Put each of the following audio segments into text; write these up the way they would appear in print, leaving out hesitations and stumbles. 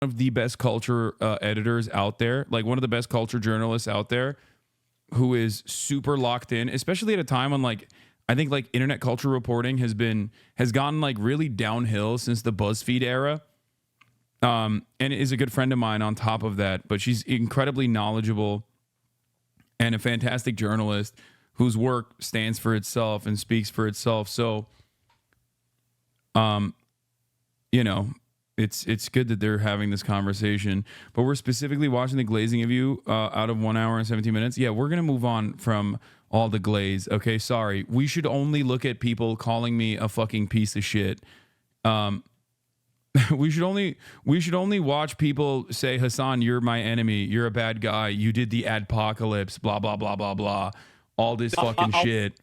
of the best culture editors out there, like one of the best culture journalists out there, who is super locked in, especially at a time when like I think like internet culture reporting has gotten like really downhill since the BuzzFeed era. And is a good friend of mine on top of that, but she's incredibly knowledgeable and a fantastic journalist whose work stands for itself and speaks for itself. So, you know, it's good that they're having this conversation, but we're specifically watching the glazing of you out of 1 hour and 17 minutes. Yeah, we're going to move on from all the glaze. Okay, sorry. We should only look at people calling me a fucking piece of shit. We should only watch people say, Hasan, you're my enemy. You're a bad guy. You did the adpocalypse, blah, blah, blah, blah, blah. All this fucking shit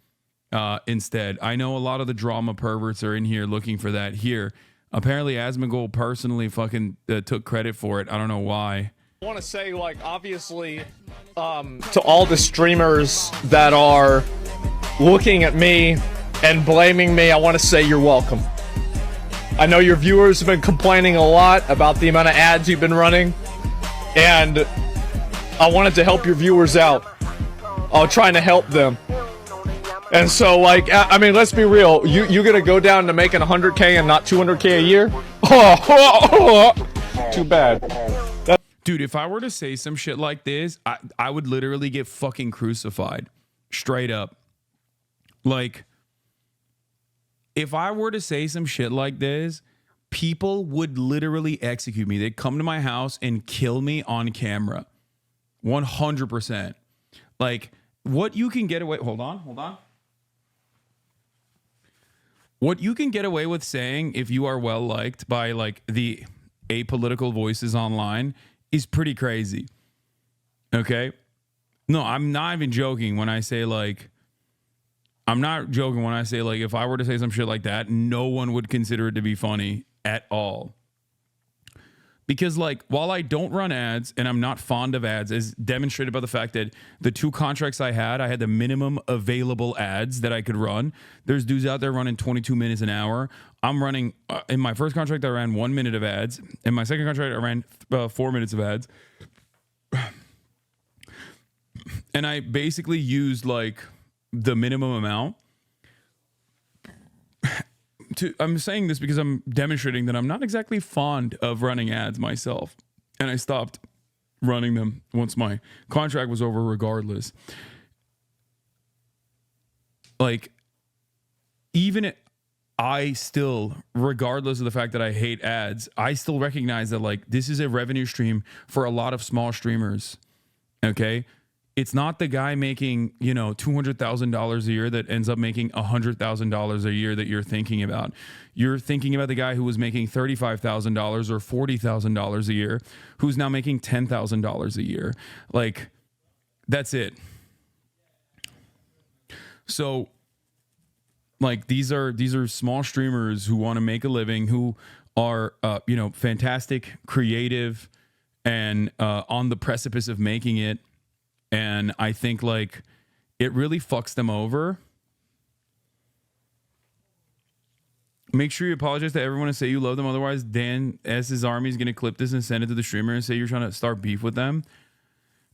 instead. I know a lot of the drama perverts are in here looking for that here. Apparently, Asmongold personally fucking took credit for it. I don't know why. I want to say, like, obviously, to all the streamers that are looking at me and blaming me, I want to say you're welcome. I know your viewers have been complaining a lot about the amount of ads you've been running, and I wanted to help your viewers out. I'm trying to help them. And so, like, I mean, let's be real. You gonna go down to making 100K and not 200K a year? Too bad. Dude, if I were to say some shit like this, I would literally get fucking crucified. Straight up. Like, if I were to say some shit like this, people would literally execute me. They'd come to my house and kill me on camera. 100%. Like, what you can get away... Hold on. What you can get away with saying if you are well liked by like the apolitical voices online is pretty crazy. Okay? No, I'm not even joking when I say like, if I were to say some shit like that, no one would consider it to be funny at all. Because like, while I don't run ads and I'm not fond of ads, as demonstrated by the fact that the 2 contracts I had the minimum available ads that I could run. There's dudes out there running 22 minutes an hour. I'm running, in my first contract, I ran 1 minute of ads. In my second contract, I ran 4 minutes of ads. And I basically used like the minimum amount. I'm saying this because I'm demonstrating that I'm not exactly fond of running ads myself. And I stopped running them once my contract was over regardless. Like, even I still, regardless of the fact that I hate ads, I still recognize that like this is a revenue stream for a lot of small streamers. Okay? It's not the guy making, you know, $200,000 a year that ends up making $100,000 a year that you're thinking about. You're thinking about the guy who was making $35,000 or $40,000 a year, who's now making $10,000 a year. Like, that's it. So, like, these are small streamers who want to make a living, who are, you know, fantastic, creative, and on the precipice of making it. And I think like it really fucks them over. Make sure you apologize to everyone and say you love them. Otherwise, Dan S.'s army is going to clip this and send it to the streamer and say you're trying to start beef with them.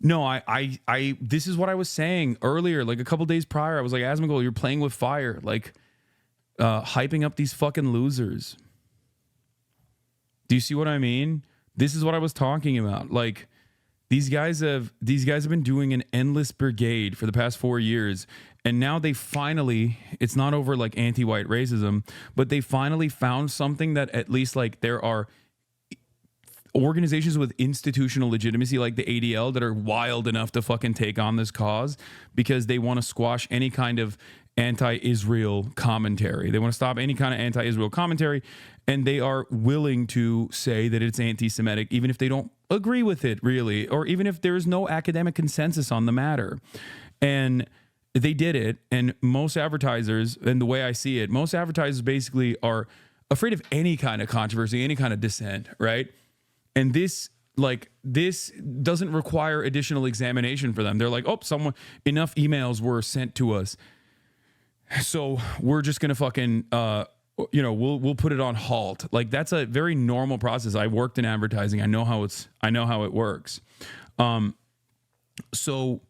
No, I this is what I was saying earlier, like a couple days prior. I was like, Asmongold, you're playing with fire, like hyping up these fucking losers. Do you see what I mean? This is what I was talking about. Like, These guys have been doing an endless brigade for the past 4 years, and now they finally, it's not over like anti-white racism, but they finally found something that at least like there are organizations with institutional legitimacy like the ADL that are wild enough to fucking take on this cause because they want to squash any kind of anti-Israel commentary. They want to stop any kind of anti-Israel commentary, and they are willing to say that it's anti-Semitic even if they don't agree with it really, or even if there's no academic consensus on the matter. And they did it, and most advertisers, and the way I see it, most advertisers basically are afraid of any kind of controversy, any kind of dissent, right? And this doesn't require additional examination for them. They're like, oh, enough emails were sent to us, so we're just gonna fucking you know, we'll put it on halt. Like that's a very normal process. I worked in advertising. I know how it works. So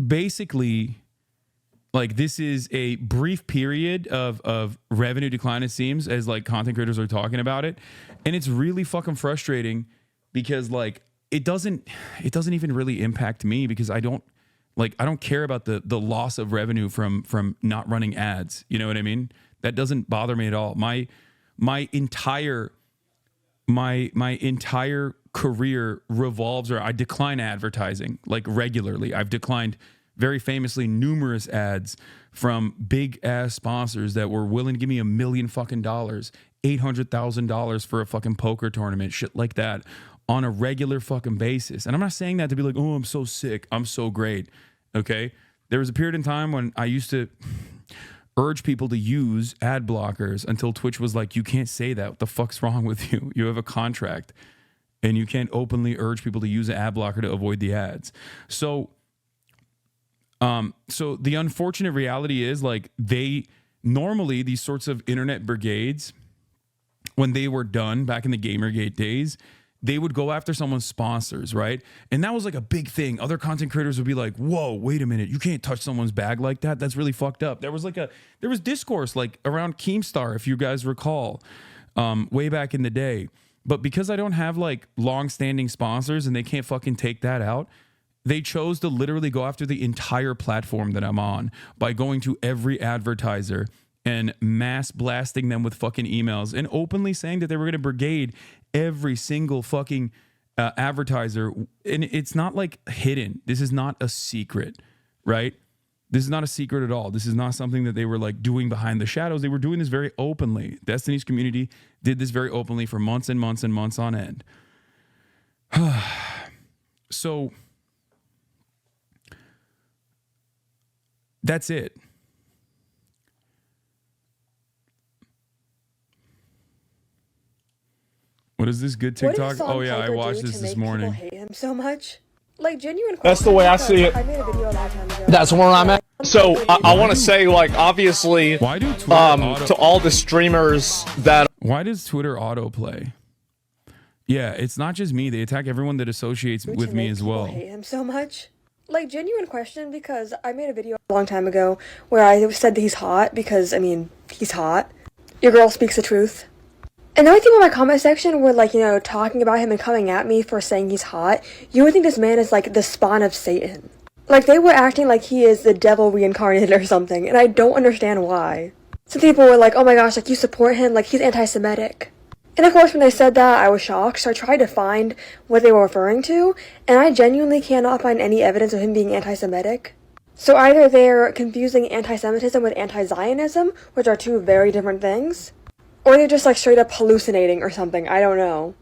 basically, like this is a brief period of revenue decline, it seems, as like content creators are talking about it. And it's really fucking frustrating because like it doesn't even really impact me because I don't care about the loss of revenue from not running ads. You know what I mean? That doesn't bother me at all. My entire career revolves around, I decline advertising like regularly. I've declined very famously numerous ads from big ass sponsors that were willing to give me $1 million fucking dollars, $800,000 for a fucking poker tournament, shit like that, on a regular fucking basis. And I'm not saying that to be like, oh, I'm so sick, I'm so great. Okay, there was a period in time when I used to urge people to use ad blockers until Twitch was like, you can't say that. What the fuck's wrong with you? You have a contract and you can't openly urge people to use an ad blocker to avoid the ads. So the unfortunate reality is like normally these sorts of internet brigades, when they were done back in the Gamergate days, they would go after someone's sponsors, right? And that was like a big thing. Other content creators would be like, whoa, wait a minute. You can't touch someone's bag like that. That's really fucked up. There was discourse like around Keemstar, if you guys recall, way back in the day. But because I don't have like long-standing sponsors and they can't fucking take that out, they chose to literally go after the entire platform that I'm on by going to every advertiser and mass blasting them with fucking emails and openly saying that they were going to brigade every single fucking advertiser. And it's not like hidden. This is not a secret, right? This is not a secret at all. This is not something that they were like doing behind the shadows. They were doing this very openly. Destiny's community did this very openly for months and months and months on end. So that's it. What is this good TikTok? Oh yeah, I watched this morning. Hate him so much. Like genuine. That's the way I see it. I made a video a long time ago. That's where I'm at. So I want to say, like, obviously, Why do Twitter to all the streamers that why does Twitter autoplay? Yeah, it's not just me. They attack everyone that associates with me as well. Hate him so much. Like genuine question, because I made a video a long time ago where I said that he's hot because I mean he's hot. Your girl speaks the truth. And the only people in my comment section were like, you know, talking about him and coming at me for saying he's hot. You would think this man is like the spawn of Satan. Like they were acting like he is the devil reincarnated or something, and I don't understand why. Some people were like, oh my gosh, like you support him, like he's anti-Semitic. And of course when they said that, I was shocked, so I tried to find what they were referring to, and I genuinely cannot find any evidence of him being anti-Semitic. So either they're confusing anti-Semitism with anti-Zionism, which are two very different things, or they're just like straight up hallucinating or something, I don't know.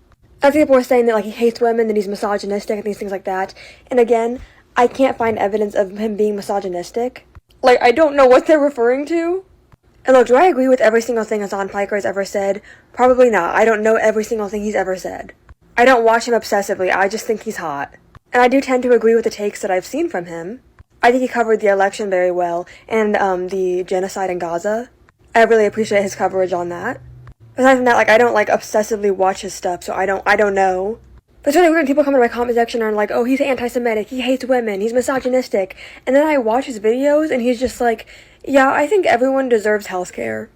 And people were saying that like he hates women, that he's misogynistic and these things like that. And again, I can't find evidence of him being misogynistic. Like, I don't know what they're referring to. And look, do I agree with every single thing Hasan Piker has ever said? Probably not. I don't know every single thing he's ever said. I don't watch him obsessively, I just think he's hot. And I do tend to agree with the takes that I've seen from him. I think he covered the election very well, and the genocide in Gaza. I really appreciate his coverage on that. Aside from that, like, I don't, like, obsessively watch his stuff, so I don't know. But it's really weird when people come into my comment section and are like, oh, he's anti-Semitic, he hates women, he's misogynistic. And then I watch his videos, and he's just like, yeah, I think everyone deserves healthcare.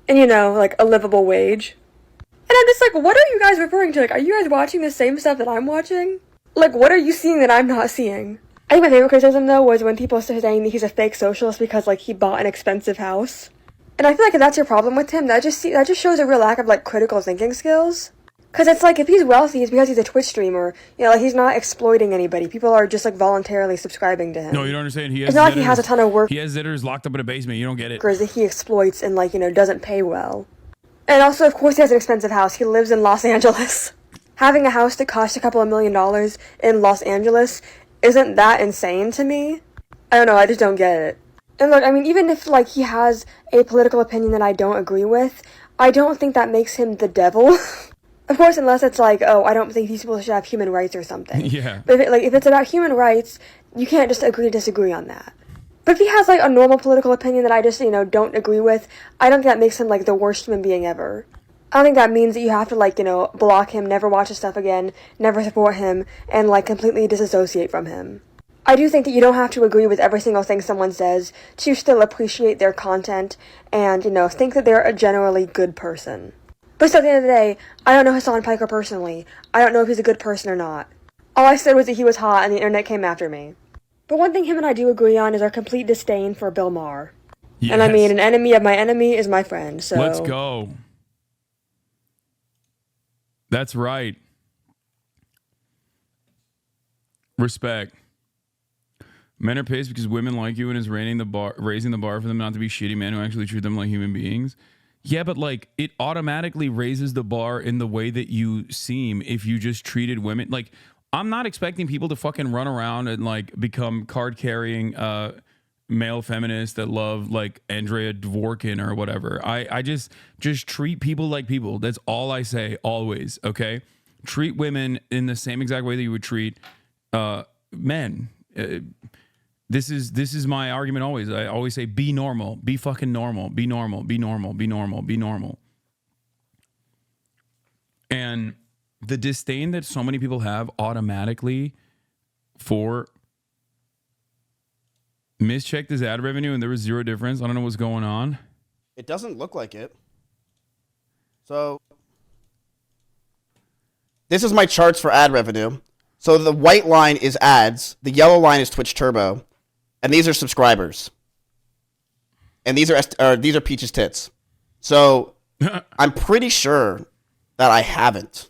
And, you know, like, a livable wage. And I'm just like, what are you guys referring to? Like, are you guys watching the same stuff that I'm watching? Like, what are you seeing that I'm not seeing? I think my favorite criticism, though, was when people started saying that he's a fake socialist because, like, he bought an expensive house. And I feel like if that's your problem with him, that just shows a real lack of, like, critical thinking skills. Because it's like, if he's wealthy, it's because he's a Twitch streamer. You know, like, he's not exploiting anybody. People are just, like, voluntarily subscribing to him. No, you don't understand. It's not like he has a ton of work. He has zitters locked up in a basement. You don't get it. That he exploits and, like, you know, doesn't pay well. And also, of course, he has an expensive house. He lives in Los Angeles. Having a house that costs a couple of $1 million in Los Angeles isn't that insane to me. I don't know, I just don't get it. And look, I mean, even if, like, he has a political opinion that I don't agree with, I don't think that makes him the devil. Of course, unless it's like, oh, I don't think these people should have human rights or something. Yeah. But if it's about human rights, you can't just agree to disagree on that. But if he has, like, a normal political opinion that I just, don't agree with, I don't think that makes him, like, the worst human being ever. I don't think that means that you have to, like, block him, never watch his stuff again, never support him, and, like, completely disassociate from him. I do think that you don't have to agree with every single thing someone says to still appreciate their content and, think that they're a generally good person. But still, at the end of the day, I don't know Hasan Piker personally. I don't know if he's a good person or not. All I said was that he was hot and the internet came after me. But one thing him and I do agree on is our complete disdain for Bill Maher. Yes. And I mean, an enemy of my enemy is my friend, so... Let's go. That's right. Respect. Men are pissed because women like you and is raising the bar for them not to be shitty men who actually treat them like human beings. Yeah, but like it automatically raises the bar in the way that you seem if you just treated women like... I'm not expecting people to fucking run around and like become card-carrying male feminists that love like Andrea Dworkin or whatever. I just treat people like people. That's all I say always, okay? Treat women in the same exact way that you would treat men. This is my argument always. I always say be normal. Be fucking normal. Be normal. Be normal. Be normal. Be normal. And the disdain that so many people have automatically for mischecked his ad revenue and there was zero difference. I don't know what's going on. It doesn't look like it. So this is my charts for ad revenue. So the white line is ads, the yellow line is Twitch Turbo, and these are subscribers. And these are Peach's tits. So I'm pretty sure that I haven't.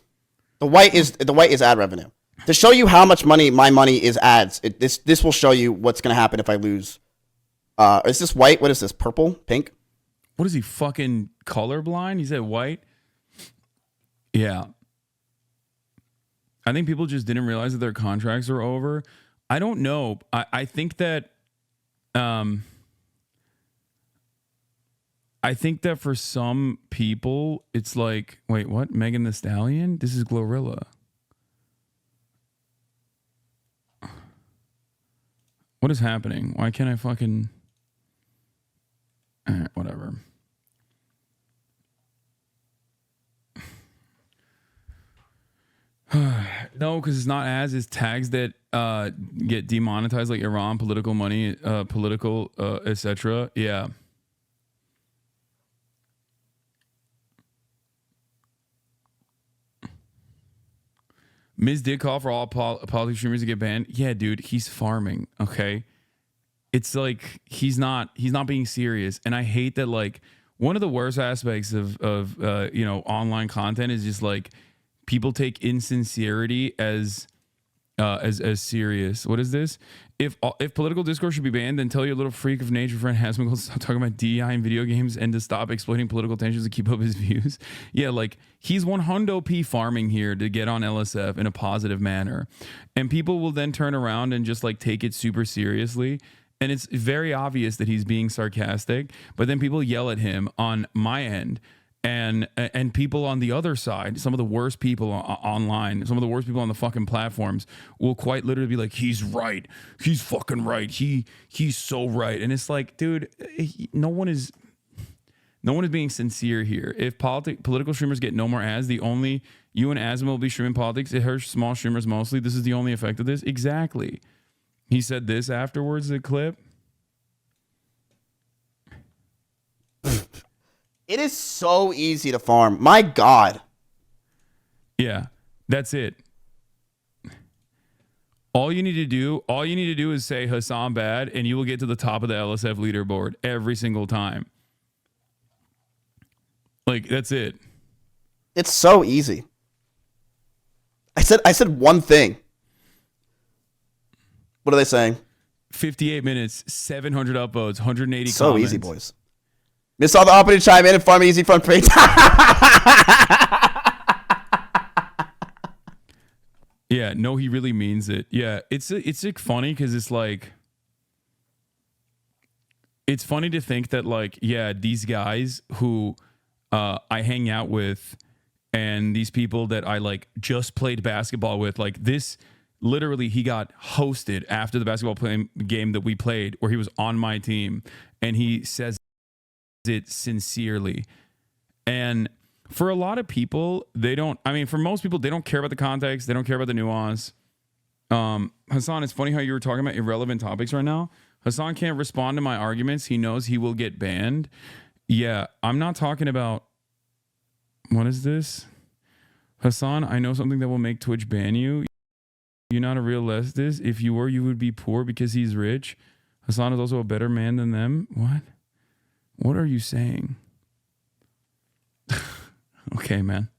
The white is ad revenue. To show you how much money my money is ads, this will show you what's going to happen if I lose. Is this white? What is this? Purple? Pink? What is he, fucking colorblind? He said white? Yeah. I think people just didn't realize that their contracts are over. I don't know. I think that for some people, it's like, wait, what? Megan Thee Stallion? This is Glorilla. What is happening? Why can't I fucking... whatever. No, because it's not ads. It's tags that get demonetized, like Iran, political money, political, etc. Yeah. Miz did call for all politics streamers to get banned. Yeah, dude, he's farming. Okay, it's like he's not being serious, and I hate that. Like one of the worst aspects of online content is just like people take insincerity as serious. What is this? If political discourse should be banned, then tell your little freak of nature friend Hasmigel to stop talking about DEI in video games and to stop exploiting political tensions to keep up his views. Yeah, like he's 100p farming here to get on LSF in a positive manner. And people will then turn around and just like take it super seriously. And it's very obvious that he's being sarcastic, but then people yell at him on my end. And people on the other side, some of the worst people online, some of the worst people on the fucking platforms will quite literally be like, he's right. He's fucking right. He's so right. And it's like, dude, no one is being sincere here. If political streamers get no more ads, the only you and Asma will be streaming politics. It hurts small streamers mostly. This is the only effect of this. Exactly. He said this afterwards, the clip. It is so easy to farm. My God. Yeah, that's it. All you need to do is say Hasan bad, and you will get to the top of the LSF leaderboard every single time. Like, that's it. It's so easy. I said one thing. What are they saying? 58 minutes, 700 upvotes, 180 so comments. Easy, boys. Miss all the opportunity to chime in and farm easy front page. Yeah, no, he really means it. Yeah, it's like funny because it's like, it's funny to think that like, yeah, these guys who I hang out with and these people that I like just played basketball with, like this, literally he got hosted after the basketball game that we played, where he was on my team, and he says it sincerely. And for a lot of people, for most people, they don't care about the context. They don't care about the nuance. Hasan, it's funny how you were talking about irrelevant topics right now. Hasan can't respond to my arguments. He knows he will get banned. Yeah, I'm not talking about, what is this? Hasan, I know something that will make Twitch ban you. You're not a real leftist. If you were, you would be poor because he's rich. Hasan is also a better man than them. What? What are you saying? Okay, man.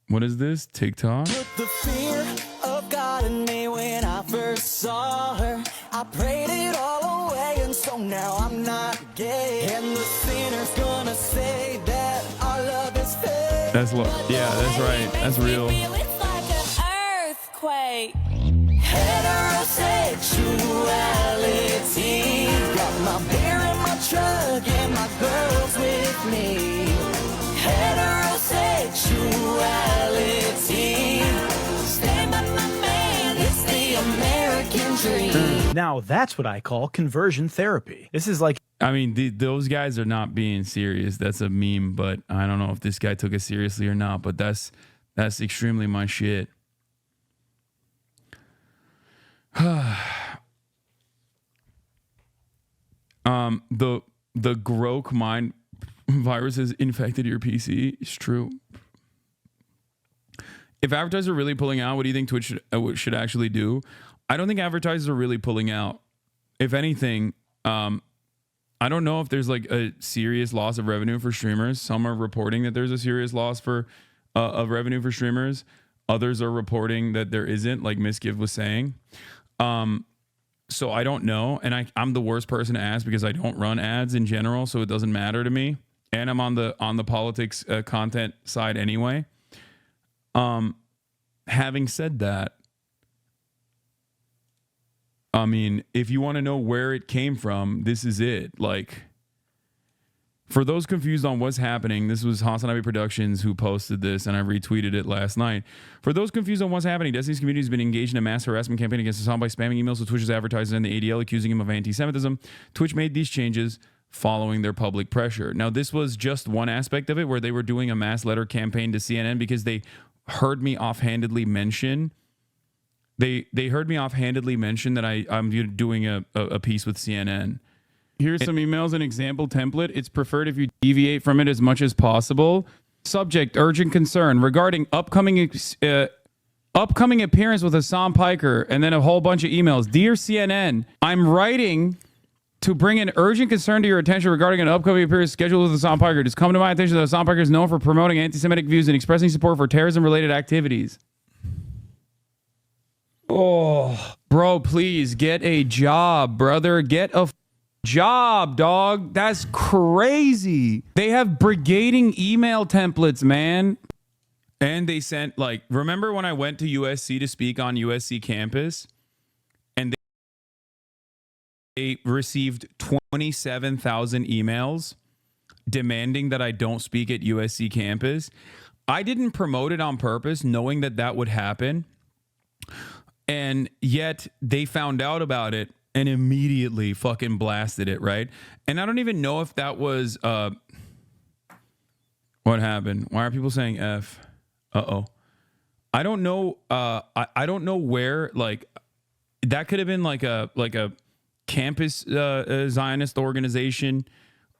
What is this? TikTok? Put the fear of God in me when I first saw her. I prayed it all away, and so now I'm not gay. And the sinner's gonna say that our love is fake. That's yeah, that's right. That's real. It's like an earthquake. Heterosexuality. Got my beer in my truck and my girls with me. Heterosexuality. Stand by my man, it's the American dream. Now that's what I call conversion therapy. This is like, I mean, those guys are not being serious. That's a meme, but I don't know if this guy took it seriously or not, but that's extremely my shit. The Grok mind virus has infected your PC. It's true. If advertisers are really pulling out, what do you think Twitch should actually do? I don't think advertisers are really pulling out. If anything, I don't know if there's like a serious loss of revenue for streamers. Some are reporting that there's a serious loss of revenue for streamers. Others are reporting that there isn't, like Miskiv was saying. So I don't know, and I'm the worst person to ask because I don't run ads in general, so it doesn't matter to me. And I'm on the politics content side anyway. Having said that, I mean, if you want to know where it came from, this is it. Like, for those confused on what's happening, this was Hasan Abi Productions who posted this, and I retweeted it last night. For those confused on what's happening, Destiny's community has been engaged in a mass harassment campaign against Hasan by spamming emails to Twitch's advertisers and the ADL, accusing him of anti-Semitism. Twitch made these changes following their public pressure. Now, this was just one aspect of it, where they were doing a mass letter campaign to CNN because they heard me offhandedly mention. They heard me offhandedly mention that I'm doing a piece with CNN. Here's some emails, an example template. It's preferred if you deviate from it as much as possible. Subject, urgent concern regarding upcoming appearance with Hasan Piker, and then a whole bunch of emails. Dear CNN, I'm writing to bring an urgent concern to your attention regarding an upcoming appearance scheduled with Hasan Piker. It has come to my attention that Hasan Piker is known for promoting anti-Semitic views and expressing support for terrorism-related activities. Oh, bro, please get a job, brother. Get a job, dog. That's crazy. They have brigading email templates, man. And they sent, like, remember when I went to USC to speak on USC campus, and they received 27,000 emails demanding that I don't speak at USC campus? I didn't promote it on purpose, knowing that that would happen. And yet they found out about it and immediately fucking blasted it, right? And I don't even know if that was what happened. Why are people saying F? Uh-oh. I don't know. I don't know where, like, that could have been like a campus Zionist organization,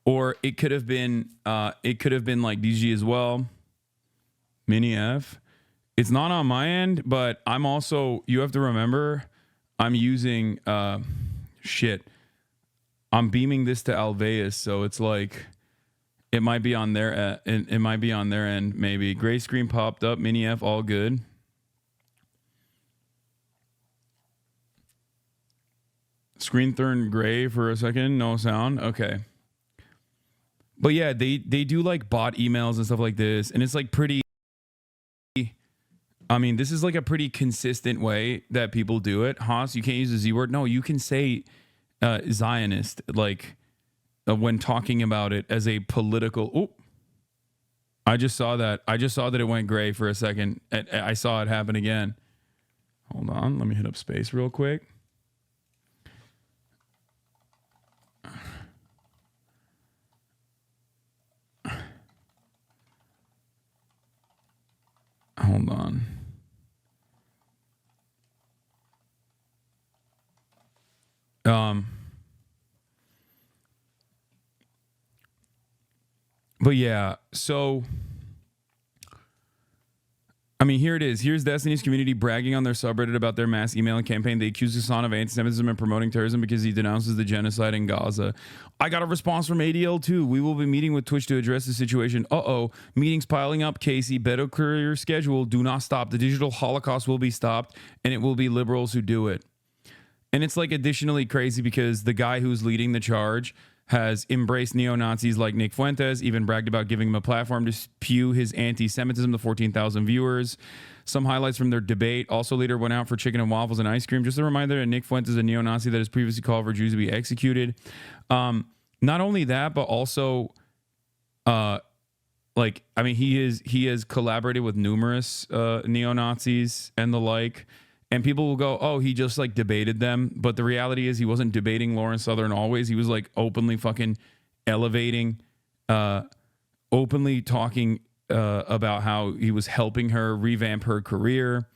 or it could have been like DG as well. Mini F. It's not on my end, but I'm also, you have to remember, I'm using shit. I'm beaming this to Alveus, so it's like it might be on their it might be on their end, maybe. Gray screen popped up, Mini F, all good. Screen turned gray for a second, no sound. Okay. But yeah, they do like bot emails and stuff like this, and it's like pretty, I mean, this is like a pretty consistent way that people do it. Haas, you can't use the Z word. No, you can say Zionist, like when talking about it as a political. Oh, I just saw that. I just saw that it went gray for a second. I saw it happen again. Hold on. Let me hit up space real quick. Hold on. But yeah, so I mean, here it is. Here's Destiny's community bragging on their subreddit about their mass emailing campaign. They accuse Hasan of anti-Semitism and promoting terrorism because he denounces the genocide in Gaza. I got a response from ADL too. We will be meeting with Twitch to address the situation. Meetings piling up. Casey, better clear your schedule. Do not stop. The digital Holocaust will be stopped, and it will be liberals who do it. And it's like additionally crazy because the guy who's leading the charge has embraced neo-Nazis like Nick Fuentes, even bragged about giving him a platform to spew his anti-Semitism to 14,000 viewers. Some highlights from their debate. Also later went out for chicken and waffles and ice cream. Just a reminder that Nick Fuentes is a neo-Nazi that has previously called for Jews to be executed. Not only that, but also, he has collaborated with numerous neo-Nazis and the like. And people will go, oh, he just like debated them. But the reality is he wasn't debating Lawrence Southern always. He was like openly fucking elevating, openly talking about how he was helping her revamp her career.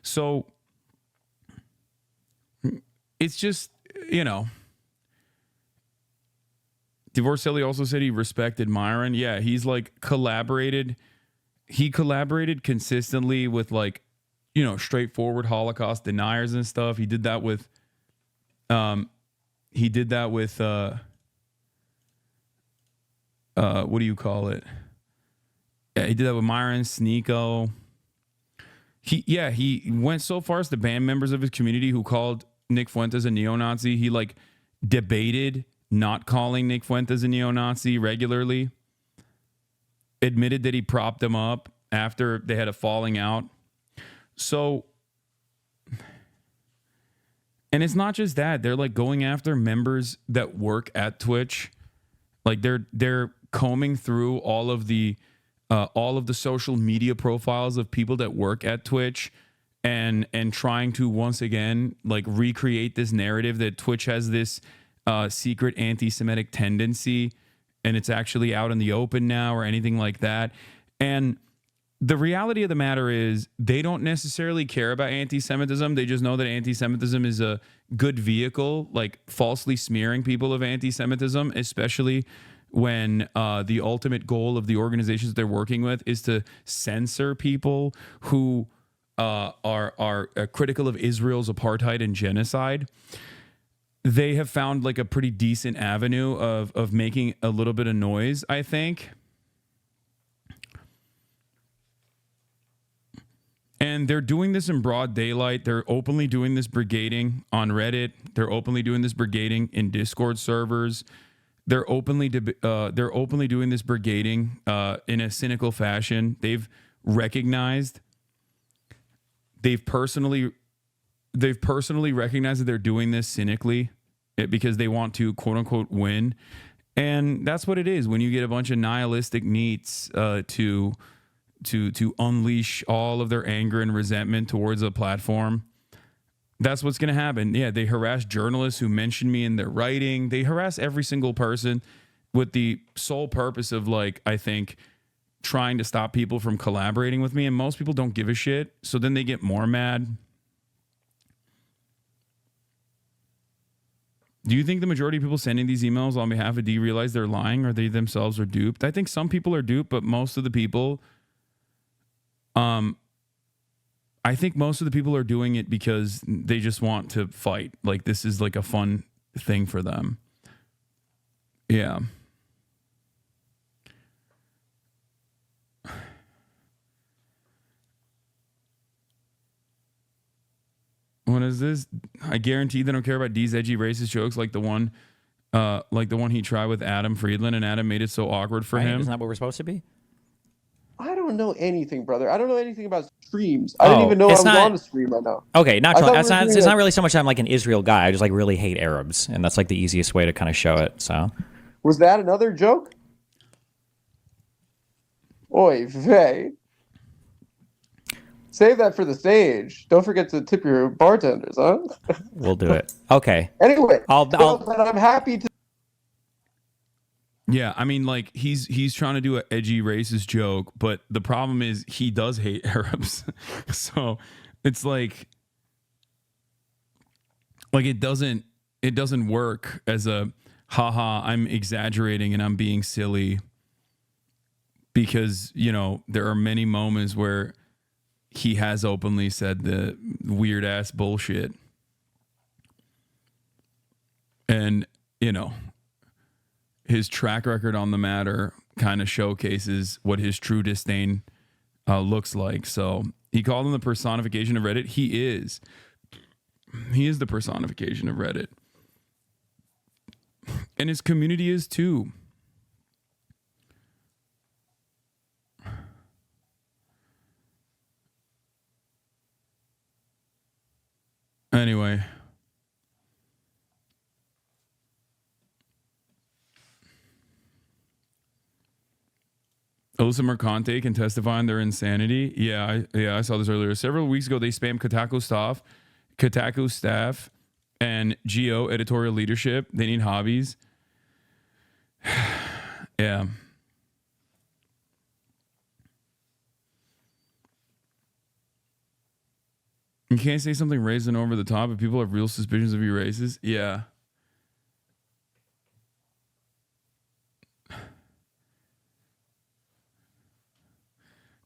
So it's just, you know. Divorcelli also said he respected Myron. Yeah, he's like collaborated. He collaborated consistently with like, you know, straightforward Holocaust deniers and stuff. He did that with, what do you call it? Yeah, he did that with Myron, Sneeko. He went so far as to ban members of his community who called Nick Fuentes a neo-Nazi. He like debated not calling Nick Fuentes a neo-Nazi regularly. Admitted that he propped him up after they had a falling out. So, and it's not just that. They're like going after members that work at Twitch. Like they're combing through all of the social media profiles of people that work at Twitch and trying to once again like recreate this narrative that Twitch has this secret anti-Semitic tendency and it's actually out in the open now or anything like that. And the reality of the matter is they don't necessarily care about anti-Semitism. They just know that anti-Semitism is a good vehicle, like falsely smearing people of anti-Semitism, especially when the ultimate goal of the organizations they're working with is to censor people who are critical of Israel's apartheid and genocide. They have found like a pretty decent avenue of making a little bit of noise, I think. And they're doing this in broad daylight. They're openly doing this brigading on Reddit. They're openly doing this brigading in Discord servers. They're openly doing this brigading in a cynical fashion. They've personally recognized that they're doing this cynically because they want to quote unquote win. And that's what it is when you get a bunch of nihilistic neets to unleash all of their anger and resentment towards a platform. That's what's going to happen. Yeah, they harass journalists who mention me in their writing. They harass every single person with the sole purpose of, like, I think, trying to stop people from collaborating with me. And most people don't give a shit. So then they get more mad. Do you think the majority of people sending these emails on behalf of D realize they're lying or they themselves are duped? I think some people are duped, but most of the people... I think most of the people are doing it because they just want to fight. Like, this is like a fun thing for them. Yeah. What is this? I guarantee they don't care about D's edgy racist jokes like the one he tried with Adam Friedland, and Adam made it so awkward for him. Isn't that what we're supposed to be? I don't know anything, brother. I don't know anything about streams. I didn't even know I was on a stream right now. Okay, it's not really so much I'm like an Israel guy. I just like really hate Arabs, and that's like the easiest way to kind of show it. So, was that another joke? Oy vey. Save that for the stage. Don't forget to tip your bartenders, huh? We'll do it. Okay. Anyway, I'll I'm happy to. Yeah, I mean, like he's trying to do an edgy racist joke, but the problem is he does hate Arabs, so it's like it doesn't work as a haha. I'm exaggerating and I'm being silly because there are many moments where he has openly said the weird ass bullshit, and his track record on the matter kind of showcases what his true disdain looks like. So he called him the personification of Reddit. He is the personification of Reddit. And his community is too. Anyway. Alyssa Mercante can testify on their insanity. Yeah, I saw this earlier. Several weeks ago, they spammed Kotaku staff, and Geo editorial leadership. They need hobbies. Yeah. You can't say something racist and over the top if people have real suspicions of you racist. Yeah.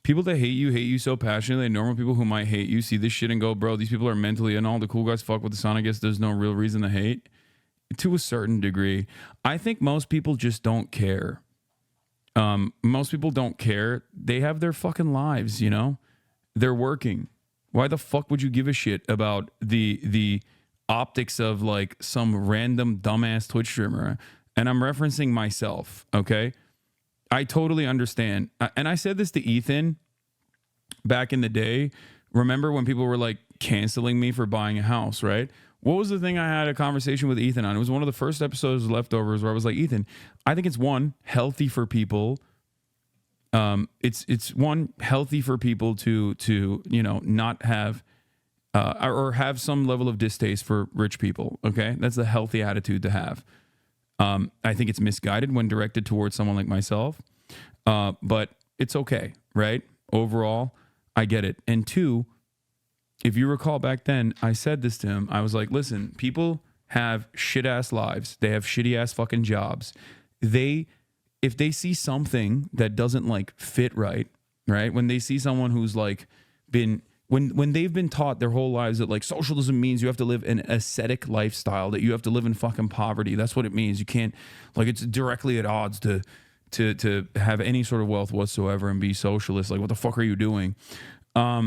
People that hate you so passionately. Normal people who might hate you see this shit and go, bro, these people are mentally and all the cool guys fuck with the sun. I guess there's no real reason to hate. To a certain degree. I think most people just don't care. Most people don't care. They have their fucking lives, They're working. Why the fuck would you give a shit about the optics of like some random dumbass Twitch streamer? And I'm referencing myself, okay? I totally understand. And I said this to Ethan back in the day. Remember when people were like canceling me for buying a house, right? What was the thing I had a conversation with Ethan on? It was one of the first episodes of Leftovers where I was like, Ethan, I think it's healthy for people. It's healthy for people to not have or have some level of distaste for rich people. Okay, that's a healthy attitude to have. I think it's misguided when directed towards someone like myself, but it's okay, right? Overall, I get it. And two, if you recall back then, I said this to him. I was like, listen, people have shit ass lives. They have shitty ass fucking jobs. If they see something that doesn't like fit right? When they see someone who's like when they've been taught their whole lives that like socialism means you have to live an ascetic lifestyle, that you have to live in fucking poverty. That's what it means. You can't, like, it's directly at odds to have any sort of wealth whatsoever and be socialist. Like, what the fuck are you doing?